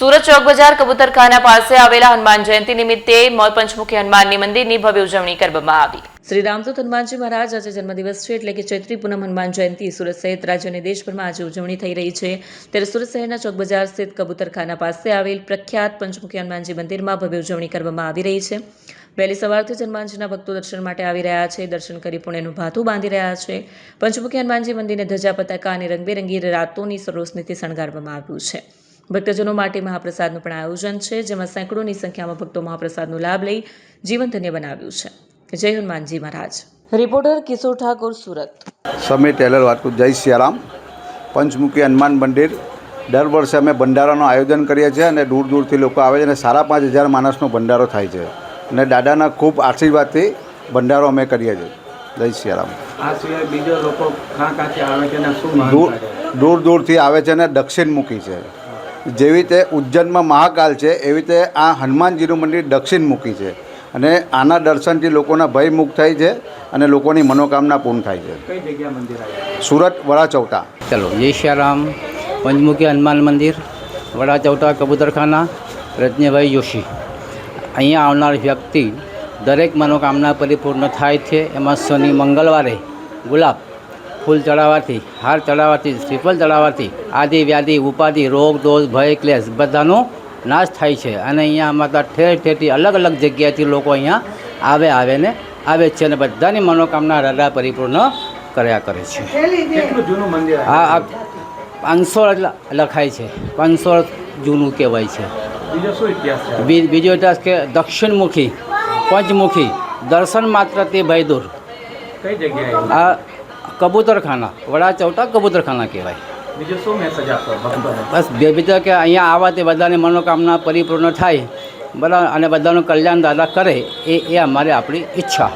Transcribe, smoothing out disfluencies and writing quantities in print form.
સુરત ચોક બજાર કબૂતરખાના પાસે આવેલા હનુમાન જયંતિ નિમિત્તે પંચમુખી હનુમાનની મંદિરની ભવ્ય ઉજવણી કરવામાં આવી। શ્રી રામદૂત હનુમાનજી મહારાજ આજે જન્મદિવસ છે, એટલે કે ચૈત્રી પૂનમ હનુમાન જયંતિ સુરત સહિત રાજ્ય અને દેશભરમાં આજે ઉજવણી થઈ રહી છે। ત્યારે સુરત શહેરના ચોક બજાર સ્થિત કબૂતરખાના પાસે આવેલ પ્રખ્યાત પંચમુખી હનુમાનજી મંદિરમાં ભવ્ય ઉજવણી કરવામાં આવી રહી છે। વહેલી સવારથી જ હનુમાનજીના ભક્તો દર્શન માટે આવી રહ્યા છે। દર્શન કરી પુણ્યનું ભાથું બાંધી રહ્યા છે। પંચમુખી હનુમાનજી મંદિરને ધજા પતાકા અને રંગબેરંગી રાતોની રોશનીથી શણગારવામાં આવ્યું છે। ભક્તજનો માટે મહાપ્રસાદનું પણ આયોજન છે, જેમાં સેંકડોની સંખ્યામાં ભક્તો મહાપ્રસાદનો લાભ લઈ જીવન ધન્ય બનાવ્યું છે। જય હનુમાનજી મહારાજ। રિપોર્ટર કિશોર ઠાકોર, સુરત। સમીર ટેલર વાત કરું। જય સિયારામ। પંચમુખી હનુમાન મંદિર દર વર્ષે અમે ભંડારાનું આયોજન કરીએ છીએ અને દૂર દૂરથી લોકો આવે છે અને 5,500 માણસનો ભંડારો થાય છે અને દાદાના ખૂબ આશીર્વાદથી ભંડારો અમે કરીએ છીએ। જય સિયારામ। આ સિવાય બીજો લોકો ક્યાંથી આવે છે અને શું દૂર દૂરથી આવે છે અને દક્ષિણમુખી છે। જેવી રીતે ઉજ્જૈનમાં મહાકાલ છે, એવી રીતે આ હનુમાનજીનું મંદિર દક્ષિણમુખી છે અને આના દર્શનથી લોકોના ભય મુક્ત થાય છે અને લોકોની મનોકામના પૂર્ણ થાય છે। કઈ જગ્યા મંદિર આવ્યું? સુરત વડાચૌટા। ચલો, જય શ્યારામ। પંચમુખી હનુમાન મંદિર, વડાચૌટા, કબૂતરખાના, રજનીભાઈ જોશી। અહીંયા આવનાર વ્યક્તિ દરેક મનોકામના પરિપૂર્ણ થાય છે। એમાં શનિ મંગળવારે ગુલાબ ફૂલ ચડાવવાથી, હાર ચડાવવાથી, શ્રીફળ ચડાવવાથી આદિ વ્યાધિ ઉપાધિ રોગ દોષ ભય ક્લેશ બધાનો નાશ થાય છે। અને અહીંયા માતા ઠેર ઠેરથી અલગ અલગ જગ્યાએથી લોકો અહીંયા આવે છે અને બધાની મનોકામના હૃદય પરિપૂર્ણ કર્યા કરે છે। કેટલું જૂનું મંદિર? આ 500 લખાય છે, 500 જૂનું કહેવાય છે। બીજો શું ઇતિહાસ છે? બીજો ઇતિહાસ કે દક્ષિણમુખી પંચમુખી દર્શન માત્ર તે ભય દૂર। કઈ જગ્યાએ? આ કબૂતરખાના, વડાચૌટા કબૂતરખાના કહેવાય। બીજો શું મેસેજ આપશો ભક્તોને? બસ બીજા કે અહીંયા આવવાથી બધાની મનોકામના પરિપૂર્ણ થાય, બરાબર, અને બધાનું કલ્યાણ દાદા કરે એ અમારી આપણી ઈચ્છા।